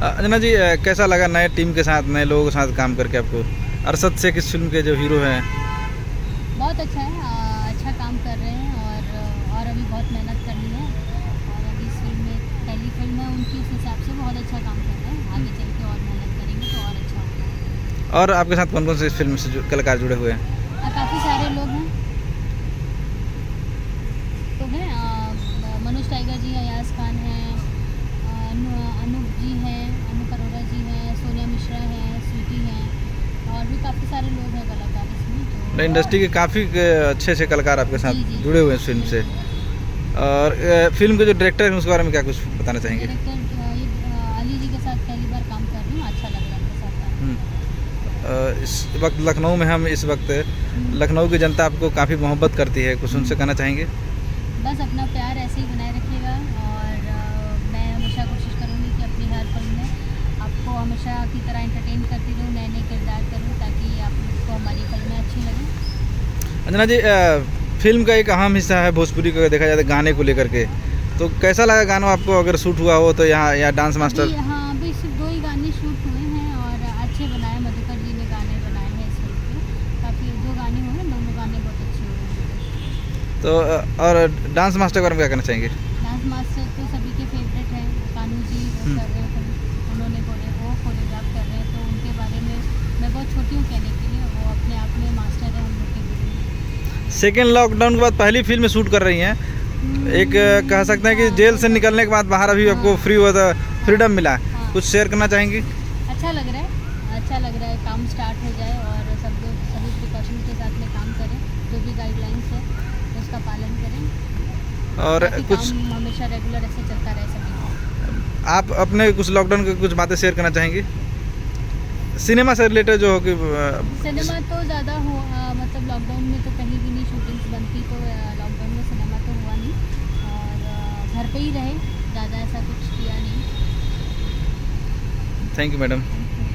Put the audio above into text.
अंजना जी, कैसा लगा नए टीम के साथ, नए लोगों के साथ काम करके आपको? अरशद शेख इस फिल्म के जो हीरो हैं। बहुत अच्छा है। अच्छा काम कर रहे हैं और अभी बहुत मेहनत करनी है। और अभी इस फिल्म में पहली फिल्म है उनकी, उस हिसाब से बहुत अच्छा काम कर रहे हैं। आगे चल के और मेहनत करेंगे तो और अच्छा होगा। और आपके साथ कौन कौन से इस फिल्म से कलाकार जुड़े हुए हैं? काफ़ी सारे लोग हैं मनोज टाइगर जी हैं, अयाज खान हैं, अनूप जी हैं, अनूप अरोड़ा जी हैं, सोनिया मिश्रा हैं, स्वीटी हैं और भी काफ़ी सारे लोग हैं कलाकार इसमें। तो इंडस्ट्री के काफ़ी अच्छे अच्छे कलाकार आपके साथ जी जुड़े हुए हैं इस फिल्म से। और फिल्म के जो डायरेक्टर हैं उसके बारे में क्या कुछ बताना चाहेंगे? डायरेक्टर अली जी के साथ पहली बार काम कर रही हूँ, अच्छा लग रहा है उनके साथ काम। इस वक्त लखनऊ में हम इस वक्त लखनऊ की जनता आपको काफ़ी मोहब्बत करती है, कुछ उनसे कहना चाहेंगे? बस अपना प्यार ऐसे ही बनाए रखिएगा और मैं हमेशा कोशिश करूँगी कि अपनी हर फिल्म में आपको हमेशा की तरह एंटरटेन करती रहूँ, नए नए किरदार करूँ ताकि आपको हमारी फिल्में अच्छी लगें। अंजना जी, फिल्म का एक अहम हिस्सा है भोजपुरी का, देखा जाए तो गाने को लेकर के, तो कैसा लगा गाना आपको? अगर शूट हुआ हो तो यहाँ डांस मास्टर। हाँ, अभी सिर्फ 2 ही गाने शूट हुए हैं और अच्छे बनाए, मधुकर जी ने गाने बनाए हैं इस फिल्म के। काफ़ी 2 गाने हुए हैं, दोनों गाने बहुत अच्छे हुए हैं। तो और डांस मास्टर के बारे में क्या कहना चाहेंगे? डांस मास्टर तो सभी के फेवरेट हैं, कान्हू जी वो कर रहे हैं, उन्होंने वो कोरियोग्राफ कर रहे हैं, तो उनके बारे में मैं बहुत छोटी हूँ कहने के लिए, वो अपने आप में मास्टर है हम लोग के गुरु। सेकेंड लॉकडाउन के बाद पहली फिल्म शूट कर रही हैं, एक कह सकते हैं कि जेल से निकलने के बाद बाहर अभी आपको फ्री हुआ था, फ्रीडम मिला, कुछ शेयर करना चाहेंगी? अच्छा लग रहा है, काम स्टार्ट हो जाए और सभी प्रिकॉशन के साथ में काम करें, जो भी गाइडलाइंस है उसका पालन करें और कुछ काम हमेशा रेगुलर ऐसे चलता रहे सभी। आप अपने कुछ लॉकडाउन की कुछ बातें शेयर करना चाहेंगी सिनेमा से रिलेटेड जो हो कि सिनेमा तो ज़्यादा हो मतलब लॉकडाउन में तो कहीं भी नहीं शूटिंग्स बनती, तो लॉकडाउन में सिनेमा तो हुआ नहीं और घर पे ही रहे, ज़्यादा ऐसा कुछ किया नहीं। Thank you madam.